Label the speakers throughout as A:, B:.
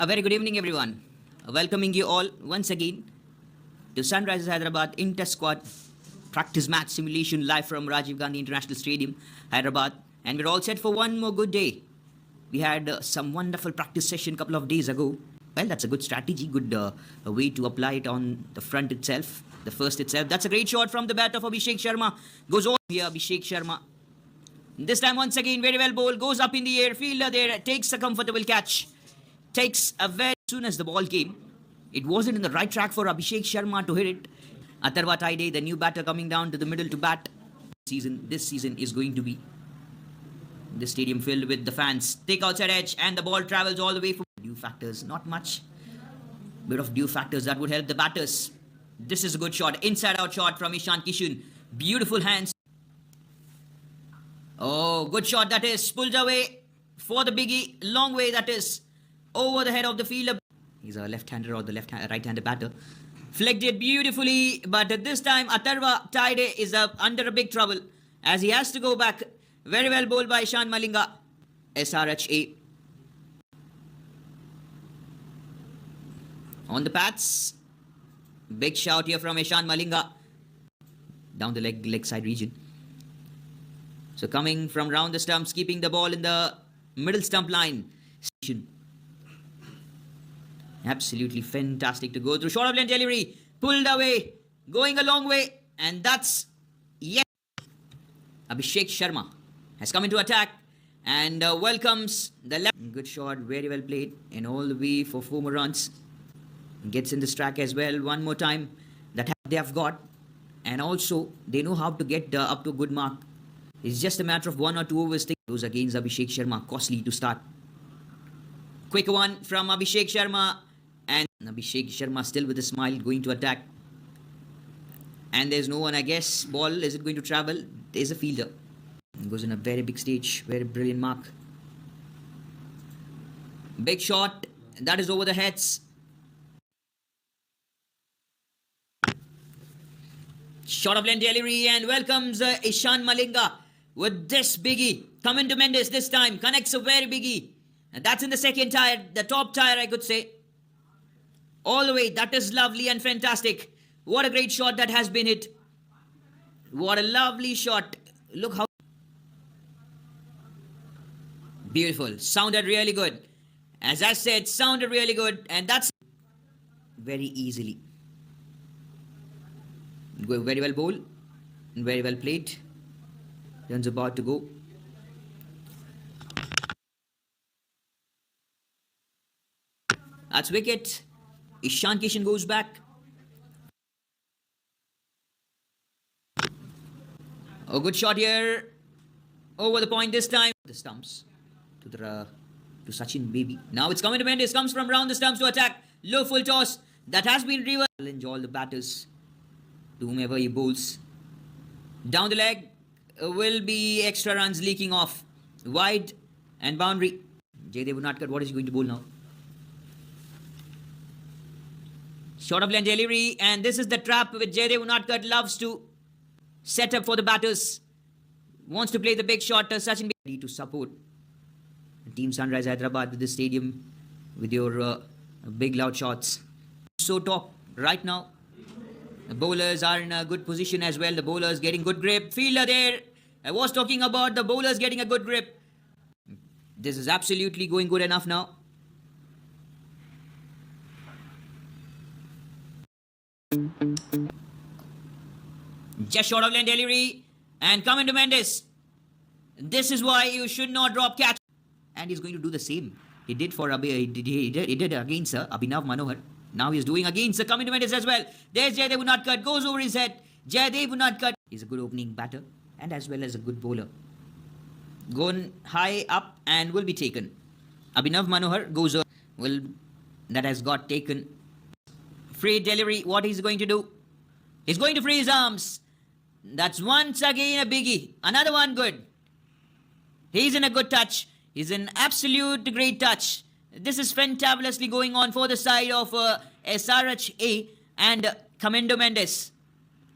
A: A very good evening, everyone. Welcoming you all once again to Sunrisers Hyderabad Inter Squad practice match simulation live from Rajiv Gandhi International Stadium, Hyderabad. And we're all set for one more good day. We had some wonderful practice session a couple of days ago. Well, that's a good strategy, good way to apply it on the front itself, the first itself. That's a great shot from the bat of Abhishek Sharma. Goes all here, Abhishek Sharma. This time, once again, very well bowled. Goes up in the air. Fielder there takes a comfortable catch. Takes a very soon as the ball came. It wasn't in the right track for Abhishek Sharma to hit it. Atharva Taide, the new batter coming down to the middle to bat. This season is going to be the stadium filled with the fans. Take outside edge and the ball travels all the way from due factors. Not much. Bit of due factors that would help the batters. This is a good shot. Inside out shot from Ishan Kishan. Beautiful hands. Oh, good shot that is. Pulled away for the biggie. Long way that is. Over the head of the fielder. He's a left-hander or the right-handed batter. Flicked it beautifully, but this time Atharva Taide is under a big trouble as he has to go back. Very well bowled by Ishan Malinga. SRHA. On the pads. Big shout here from Ishan Malinga. Down the leg side region. So coming from round the stumps, keeping the ball in the middle stump line. Absolutely fantastic to go through. Short of length delivery. Pulled away. Going a long way. And that's yet. Abhishek Sharma has come into attack. And welcomes the left. Good shot. Very well played. And all the way for 4 more runs. Gets in this track as well. One more time. That they have got. And also they know how to get up to a good mark. It's just a matter of 1 or 2 overs. Goes against Abhishek Sharma. Costly to start. Quick one from Abhishek Sharma. And Abhishek Sharma still with a smile going to attack. And there's no one, I guess. Ball, is it going to travel? There's a fielder. Goes in a very big stage. Very brilliant mark. Big shot. That is over the heads. Shot of length delivery and welcomes Ishan Malinga with this biggie. Coming to Mendes this time. Connects a very biggie. And that's in the second tire. The top tire, I could say. All the way. That is lovely and fantastic. What a great shot that has been hit. What a lovely shot. Look how beautiful. Sounded really good. As I said, sounded really good. And that's very easily. Very well bowled. Very well played. Runs about to go. That's wicket. Ishan Kishan goes back. Oh, good shot here. Over the point this time. The stumps to Sachin baby. Now it's coming to Mendes. Comes from round the stumps to attack. Low full toss. That has been reversed. Challenge all the batters to whomever he bowls. Down the leg will be extra runs leaking off. Wide and boundary. Jaydev Unadkat, what is he going to bowl now? Short of length delivery, and this is the trap which Jaydev Unadkat loves to set up for the batters. Wants to play the big shot. Sachin to support Team Sunrisers Hyderabad with the stadium with your big loud shots. So top right now. The bowlers are in a good position as well. The bowlers getting good grip. Fielder there. I was talking about the bowlers getting a good grip. This is absolutely going good enough now. Just short of length delivery and come into Mendes. This is why you should not drop catch. And he's going to do the same. He did for he did against Abhinav Manohar. Now he's doing against coming to Mendes as well. There's Jaydev Unadkat. Goes over his head. Jaydev Unadkat is a good opening batter and as well as a good bowler. Gone high up and will be taken. Abhinav Manohar goes over. Well, that has got taken. Free delivery. What he's going to do? He's going to free his arms. That's once again a biggie. Another one good. He's in a good touch. He's in absolute great touch. This is fantabulously going on for the side of SRHA and Commando Mendes.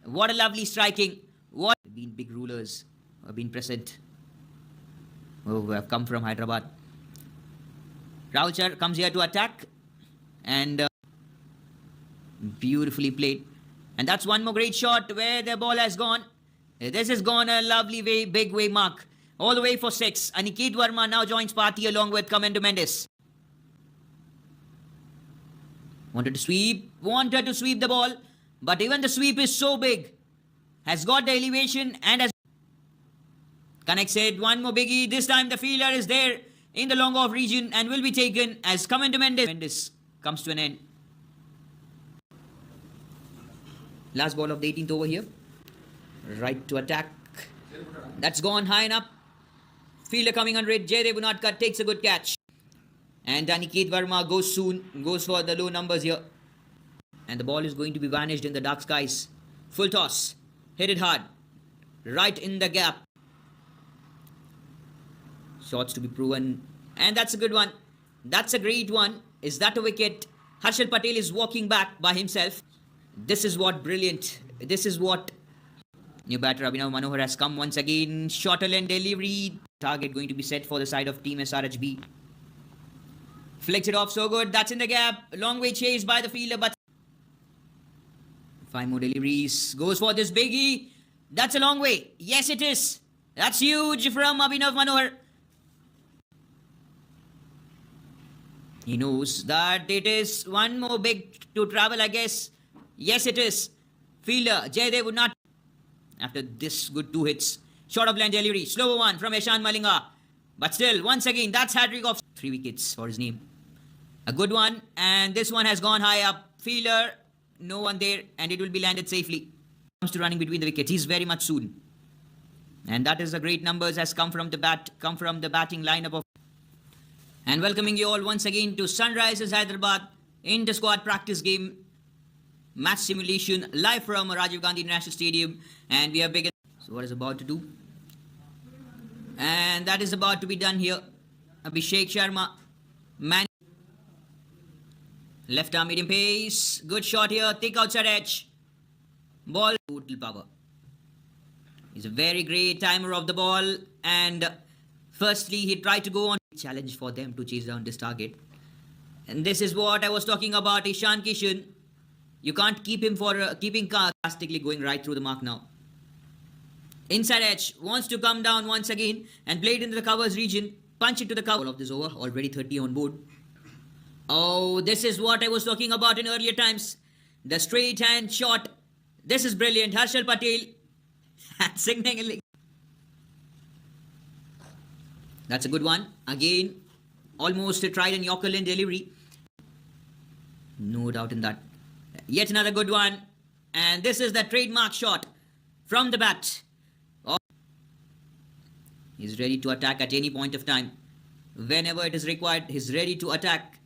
A: What a lovely striking. What been big rulers have been present. Who have come from Hyderabad. Rahul Char comes here to attack. And beautifully played. And that's one more great shot where the ball has gone. This has gone a lovely way, big way mark. All the way for 6. Aniket Verma now joins party along with Commander Mendes. Wanted to sweep the ball. But even the sweep is so big. Has got the elevation and has connects it. One more biggie. This time the fielder is there in the long off region and will be taken as Commander Mendes comes to an end. Last ball of the 18th over here. Right to attack. That's gone high enough. Fielder coming under it. Jaydev Unadkat takes a good catch. And Aniket Verma goes soon. Goes for the low numbers here. And the ball is going to be vanished in the dark skies. Full toss. Hit it hard. Right in the gap. Shots to be proven. And that's a good one. That's a great one. Is that a wicket? Harshal Patel is walking back by himself. This is what brilliant. This is what new batter Abhinav Manohar has come once again. Shorter lane delivery. Target going to be set for the side of Team SRHB. Flicks it off so good. That's in the gap. Long way chased by the fielder, but 5 more deliveries. Goes for this biggie. That's a long way. Yes, it is. That's huge from Abhinav Manohar. He knows that it is one more big to travel, I guess. Yes, it is. Fielder Jaydev would not. After this good 2 hits. Short of line delivery. Slower one from Ishan Malinga. But still, once again, that's hat-trick of 3 wickets for his name. A good one. And this one has gone high up. Fielder, no one there. And it will be landed safely. Comes to running between the wickets. He's very much soon. And that is the great numbers has come from the batting lineup of. And welcoming you all once again to Sunrisers Hyderabad inter-squad practice game match simulation live from Rajiv Gandhi International Stadium. And we have begun. So what is about to do? And that is about to be done here. Abhishek Sharma. Man. Left arm medium pace. Good shot here. Thick outside edge. Ball. Total power. He's a very great timer of the ball. And firstly, he tried to go on. Challenge for them to chase down this target. And this is what I was talking about. Ishan Kishan. You can't keep him for keeping drastically going right through the mark now. Inside edge. Wants to come down once again. And played into the covers region. Punch it to the cover of this over. Already 30 on board. Oh, this is what I was talking about in earlier times. The straight hand shot. This is brilliant. Harshal Patel. Signaling. That's a good one. Again, almost a Trident Yorker lane delivery. No doubt in that. Yet another good one. And this is the trademark shot from the bat. Oh. He's ready to attack at any point of time. Whenever it is required, he's ready to attack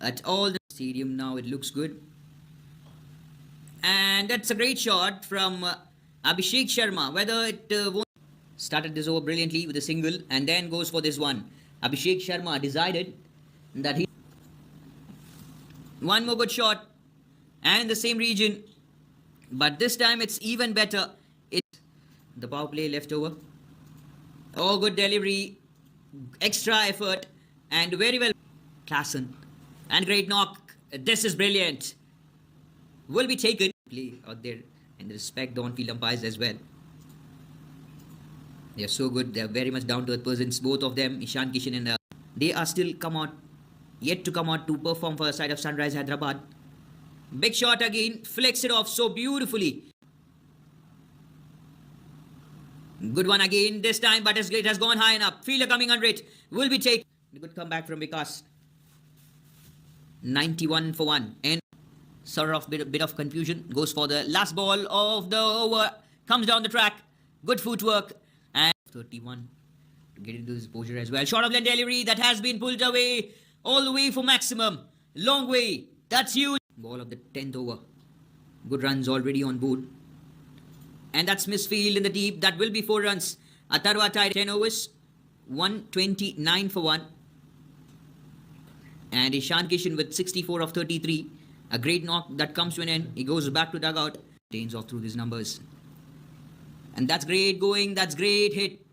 A: at all the stadium. Now it looks good. And that's a great shot from Abhishek Sharma. Whether it won't. Started this over brilliantly with a single and then goes for this one. Abhishek Sharma decided that he. One more good shot and the same region. But this time it's even better. It's the power play left over. Oh, good delivery. Extra effort and very well. Klassen. And great knock. This is brilliant. Will be taken. Play out there and respect the on-field umpires as well. They are so good. They are very much down to earth persons. Both of them, Ishan Kishan and they are still yet to come out to perform for the side of Sunrisers Hyderabad. Big shot again. Flicks it off so beautifully. Good one again. This time, but it has gone high enough. Fielder coming under it. Will be taken. Good comeback from Vikas. 91 for 1. And sort of bit of confusion. Goes for the last ball of the over. Comes down the track. Good footwork. And 31 to get into his exposure as well. Short of lane delivery that has been pulled away all the way for maximum. Long way. That's huge. Ball of the 10th over. Good runs already on board. And that's misfield in the deep. That will be 4 runs. Atharva tied 10 overs. 129 for 1. And Ishan Kishan with 64 of 33. A great knock that comes to an end. He goes back to dugout. Tains off through these numbers. And that's great going. That's great hit.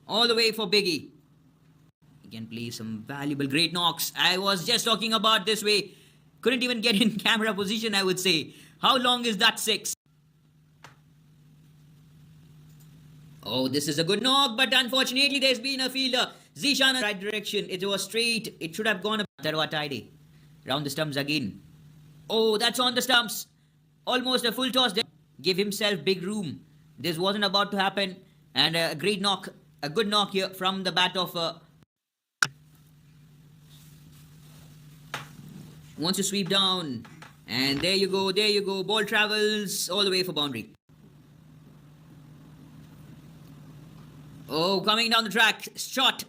A: All the way for Biggie. He can play some valuable great knocks. I was just talking about this way. Couldn't even get in camera position, I would say. How long is that six? Oh, this is a good knock, but unfortunately there's been a fielder. Zishan in the right direction. It was straight. It should have gone. Tarwa Taide. Round the stumps again. Oh, that's on the stumps. Almost a full toss. Give himself big room. This wasn't about to happen. And a great knock. A good knock here from the bat of... wants to sweep down. And there you go. There you go. Ball travels all the way for boundary. Oh, coming down the track. Shot.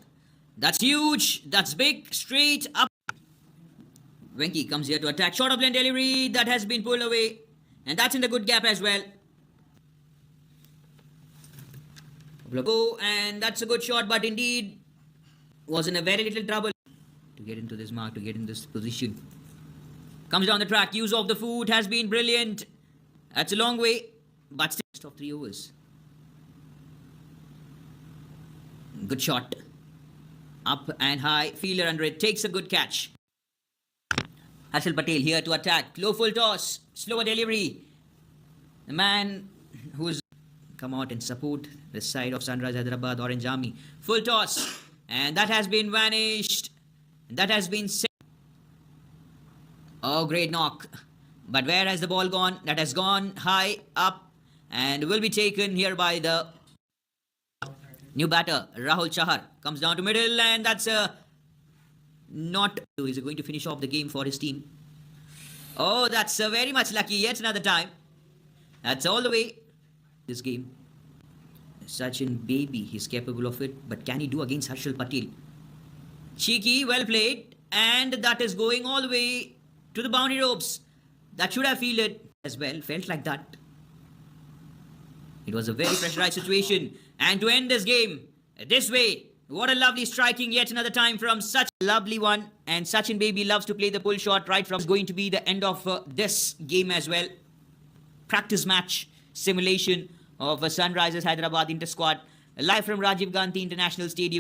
A: That's huge. That's big. Straight up. Venki comes here to attack. Short of lane delivery. That has been pulled away. And that's in the good gap as well. Go, and that's a good shot, but indeed was in a very little trouble to get into this mark, to get in this position. Comes down the track. Use of the foot has been brilliant. That's a long way, but still of 3 overs. Good shot. Up and high. Fielder under it. Takes a good catch. Harshal Patel here to attack. Low full toss. Slower delivery. The man who's come out and support the side of Sunrise Hyderabad Orange Army. Full toss. And that has been vanished. That has been set. Oh, great knock. But where has the ball gone? That has gone high up and will be taken here by the new batter, Rahul Chahar. Comes down to middle, and that's not... He's going to finish off the game for his team. Oh, that's very much lucky yet another time. That's all the way. This game. Sachin Baby, he's capable of it. But can he do against Harshal Patel? Cheeky, well played. And that is going all the way to the boundary ropes. That should have fielded as well. Felt like that. It was a very pressurized situation. And to end this game this way, what a lovely striking yet another time from such a lovely one. And Sachin Baby loves to play the pull shot right from. It's going to be the end of this game as well. Practice match simulation of Sunrisers Hyderabad Inter Squad live from Rajiv Gandhi International Stadium.